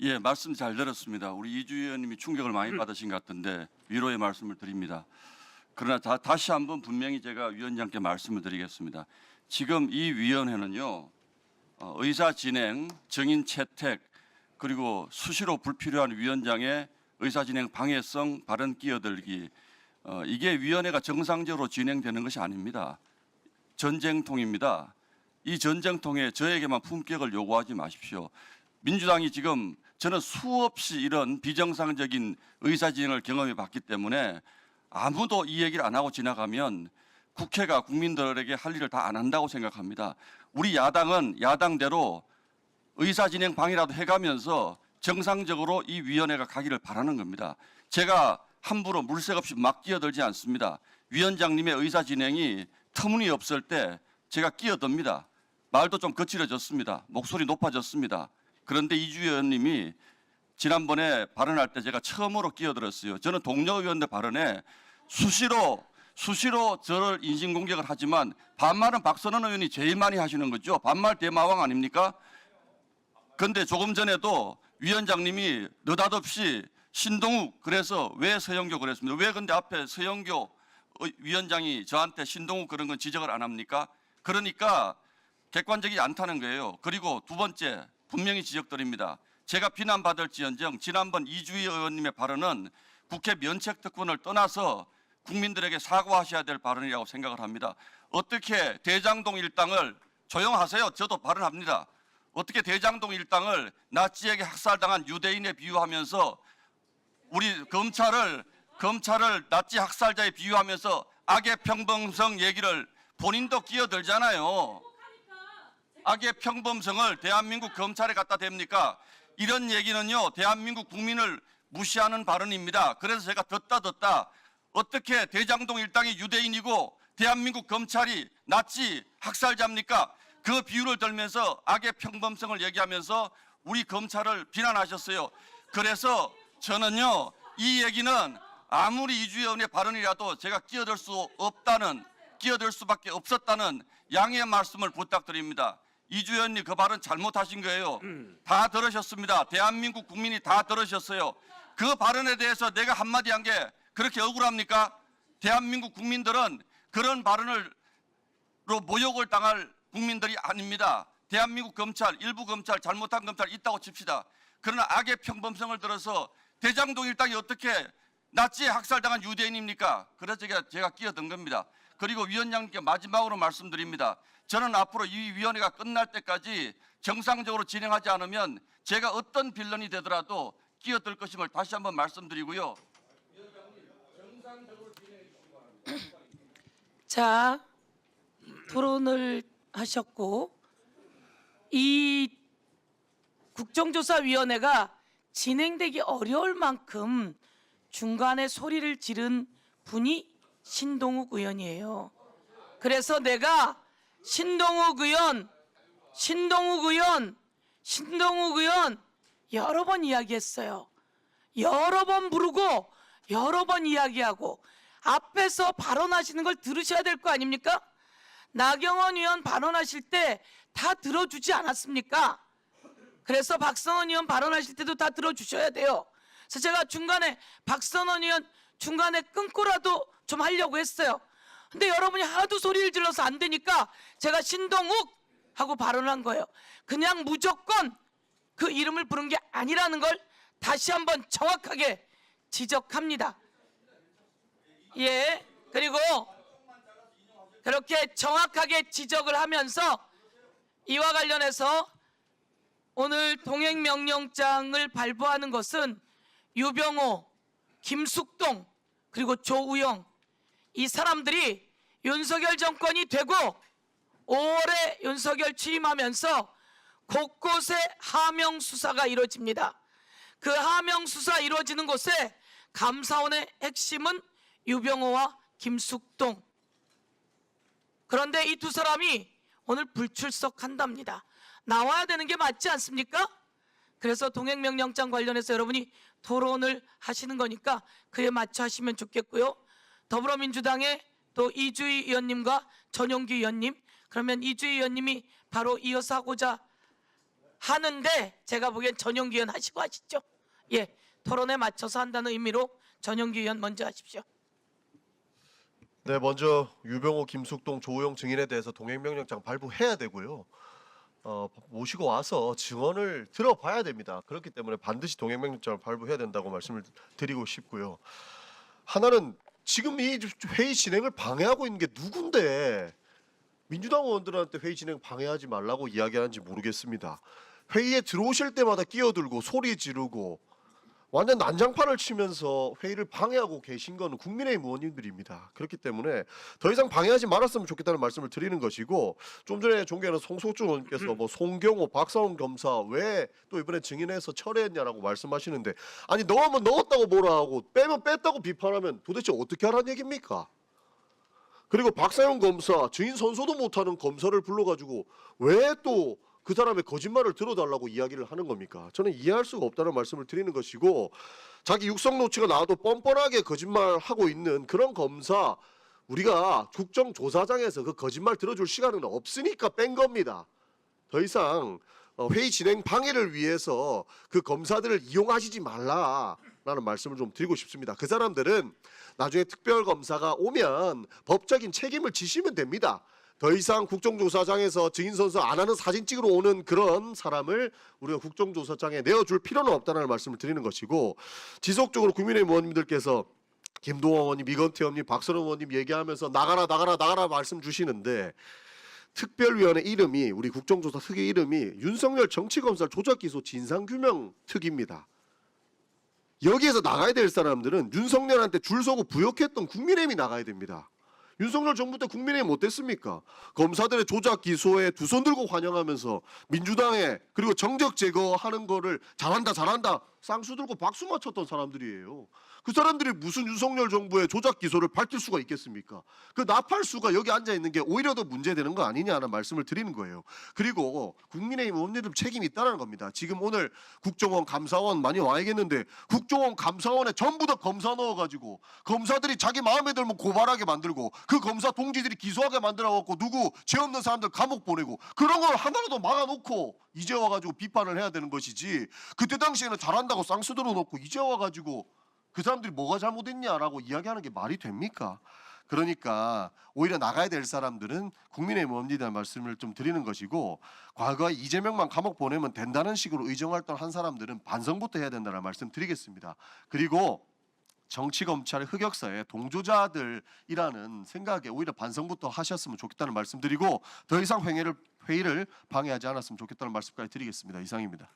예, 말씀 잘 들었습니다. 우리 이주 의원님이 충격을 많이 받으신 것 같은데 위로의 말씀을 드립니다. 그러나 다시 한번 분명히 제가 위원장께 말씀을 드리겠습니다. 지금 이 위원회는요, 의사 진행, 증인 채택, 그리고 수시로 불필요한 위원장의 의사 진행 방해성 발언 끼어들기, 이게 위원회가 정상적으로 진행되는 것이 아닙니다. 전쟁통입니다. 이 전쟁통에 저에게만 품격을 요구하지 마십시오. 민주당이 지금 저는 수없이 이런 비정상적인 의사 진행을 경험해 봤기 때문에 아무도 이 얘기를 안 하고 지나가면 국회가 국민들에게 할 일을 다 안 한다고 생각합니다. 우리 야당은 야당대로 의사 진행 방해라도 해가면서 정상적으로 이 위원회가 가기를 바라는 겁니다. 제가 함부로 물색 없이 막 끼어들지 않습니다. 위원장님의 의사 진행이 터무니없을 때 제가 끼어듭니다. 말도 좀 거칠어졌습니다. 목소리 높아졌습니다. 그런데 이주 의원님이 지난번에 발언할 때 제가 처음으로 끼어들었어요. 저는 동료 의원들 발언에 수시로 저를 인신공격을 하지만 반말은 박선원 의원이 제일 많이 하시는 거죠. 반말 대마왕 아닙니까? 그런데 조금 전에도 위원장님이 느닷없이 신동욱 그래서 왜 서영교 그랬습니다. 왜 근데 앞에 서영교 위원장이 저한테 신동욱 그런 건 지적을 안 합니까? 그러니까 객관적이지 않다는 거예요. 그리고 두 번째 분명히 지적드립니다. 제가 비난받을지언정 지난번 이주희 의원님의 발언은 국회 면책특권을 떠나서 국민들에게 사과하셔야 될 발언이라고 생각을 합니다. 어떻게 대장동 일당을 조용하세요. 저도 발언합니다. 어떻게 대장동 일당을 나치에게 학살당한 유대인에 비유하면서 우리 검찰을 나치 학살자에 비유하면서 악의 평범성 얘기를 본인도 끼어들잖아요. 악의 평범성을 대한민국 검찰에 갖다 댑니까? 이런 얘기는요, 대한민국 국민을 무시하는 발언입니다. 그래서 제가 듣다 어떻게 대장동 일당이 유대인이고 대한민국 검찰이 나치 학살자입니까? 그 비유를 들면서 악의 평범성을 얘기하면서 우리 검찰을 비난하셨어요. 그래서 저는요, 이 얘기는 아무리 이주 의원의 발언이라도 제가 끼어들 수밖에 없었다는 양해의 말씀을 부탁드립니다. 이주 의원님 그 발언 잘못하신 거예요. 다 들으셨습니다. 대한민국 국민이 다 들으셨어요. 그 발언에 대해서 내가 한마디 한 게 그렇게 억울합니까? 대한민국 국민들은 그런 발언으로 모욕을 당할 국민들이 아닙니다. 대한민국 검찰, 일부 검찰, 잘못한 검찰 있다고 칩시다. 그러나 악의 평범성을 들어서 대장동 일당이 어떻게 나치에 학살당한 유대인입니까? 그래서 제가 끼어든 겁니다. 그리고 위원장님께 마지막으로 말씀드립니다. 저는 앞으로 이 위원회가 끝날 때까지 정상적으로 진행하지 않으면 제가 어떤 빌런이 되더라도 끼어들 것임을 다시 한번 말씀드리고요. 자, 토론을 하셨고 이 국정조사위원회가 진행되기 어려울 만큼 중간에 소리를 지른 분이 신동욱 의원이에요. 그래서 내가 신동욱 의원 여러 번 이야기했어요. 여러 번 부르고 여러 번 이야기하고 앞에서 발언하시는 걸 들으셔야 될 거 아닙니까? 나경원 의원 발언하실 때 다 들어주지 않았습니까? 그래서 박선원 의원 발언하실 때도 다 들어주셔야 돼요. 그래서 제가 중간에 박선원 의원 중간에 끊고라도 좀 하려고 했어요. 근데 여러분이 하도 소리를 질러서 안 되니까 제가 신동욱 하고 발언한 거예요. 그냥 무조건 그 이름을 부른 게 아니라는 걸 다시 한번 정확하게 지적합니다. 예, 그리고 그렇게 정확하게 지적을 하면서 이와 관련해서 오늘 동행명령장을 발부하는 것은 유병호, 김숙동 그리고 조우영 이 사람들이 윤석열 정권이 되고 5월에 윤석열 취임하면서 곳곳에 하명 수사가 이루어집니다. 그 하명 수사 이루어지는 곳에 감사원의 핵심은 유병호와 김숙동. 그런데 이 두 사람이 오늘 불출석한답니다. 나와야 되는 게 맞지 않습니까? 그래서 동행명령장 관련해서 여러분이 토론을 하시는 거니까 그에 맞춰 하시면 좋겠고요. 더불어민주당의 또 이주희 의원님과 전용기 의원님, 그러면 이주희 의원님이 바로 이어서 하고자 하는데 제가 보기엔 전용기 의원 하시고 하시죠. 예, 토론에 맞춰서 한다는 의미로 전용기 의원 먼저 하십시오. 네, 먼저 유병호, 김숙동, 조호영 증인에 대해서 동행명령장 발부해야 되고요. 모시고 와서 증언을 들어봐야 됩니다. 그렇기 때문에 반드시 동행명령장을 발부해야 된다고 말씀을 드리고 싶고요. 하나는 지금 이 회의 진행을 방해하고 있는 게 누군데 민주당 의원들한테 회의 진행 방해하지 말라고 이야기하는지 모르겠습니다. 회의에 들어오실 때마다 끼어들고 소리 지르고 완전 난장판을 치면서 회의를 방해하고 계신 건 국민의힘 의원님들입니다. 그렇기 때문에 더 이상 방해하지 말았으면 좋겠다는 말씀을 드리는 것이고, 좀 전에 존경하는 송석준 의원께서 뭐 송경호, 박사원 검사 왜 또 이번에 증인해서 철회했냐라고 말씀하시는데, 아니 넣으면 넣었다고 뭐라 하고 빼면 뺐다고 비판하면 도대체 어떻게 하라는 얘기입니까? 그리고 박사원 검사 증인 선서도 못하는 검사를 불러가지고 왜 또 그 사람의 거짓말을 들어달라고 이야기를 하는 겁니까? 저는 이해할 수가 없다는 말씀을 드리는 것이고, 자기 육성 노치가 나와도 뻔뻔하게 거짓말하고 있는 그런 검사, 우리가 국정조사장에서 그 거짓말 들어줄 시간은 없으니까 뺀 겁니다. 더 이상 회의 진행 방해를 위해서 그 검사들을 이용하시지 말라라는 말씀을 좀 드리고 싶습니다. 그 사람들은 나중에 특별검사가 오면 법적인 책임을 지시면 됩니다. 더 이상 국정조사장에서 증인선서 안 하는 사진 찍으러 오는 그런 사람을 우리가 국정조사장에 내어줄 필요는 없다는 말씀을 드리는 것이고, 지속적으로 국민의힘 의원님들께서 김동완 의원님, 이건태 의원님, 박선원 의원님 얘기하면서 나가라 나가라 나가라 말씀 주시는데, 특별위원회 이름이, 우리 국정조사 특위 이름이 윤석열 정치검찰 조작기소 진상규명 특위입니다. 여기에서 나가야 될 사람들은 윤석열한테 줄 서고 부역했던 국민의힘이 나가야 됩니다. 윤석열 정부 때 국민의힘 어땠습니까? 검사들의 조작 기소에 두 손 들고 환영하면서 민주당에 그리고 정적 제거하는 거를 잘한다 잘한다 쌍수 들고 박수 맞췄던 사람들이에요. 그 사람들이 무슨 윤석열 정부의 조작 기소를 밝힐 수가 있겠습니까? 그 나팔수가 여기 앉아 있는 게 오히려 더 문제되는 거 아니냐는 말씀을 드리는 거예요. 그리고 국민의힘 의원님들 책임이 있다는 겁니다. 지금 오늘 국정원 감사원 많이 와야겠는데, 국정원 감사원에 전부 다 검사 넣어가지고 검사들이 자기 마음에 들면 고발하게 만들고, 그 검사 동지들이 기소하게 만들어갖고 누구 죄 없는 사람들 감옥 보내고, 그런 걸 하나라도 막아놓고 이제 와가지고 비판을 해야 되는 것이지, 그때 당시에는 잘한다고 쌍수 들어놓고 이제 와가지고 그 사람들이 뭐가 잘못했냐라고 이야기하는 게 말이 됩니까? 그러니까 오히려 나가야 될 사람들은 국민의힘 의원님들 말씀을 좀 드리는 것이고, 과거에 이재명만 감옥 보내면 된다는 식으로 의정활동 한 사람들은 반성부터 해야 된다는 말씀 드리겠습니다. 그리고 정치검찰의 흑역사에 동조자들이라는 생각에 오히려 반성부터 하셨으면 좋겠다는 말씀 드리고, 더 이상 회의를 방해하지 않았으면 좋겠다는 말씀까지 드리겠습니다. 이상입니다.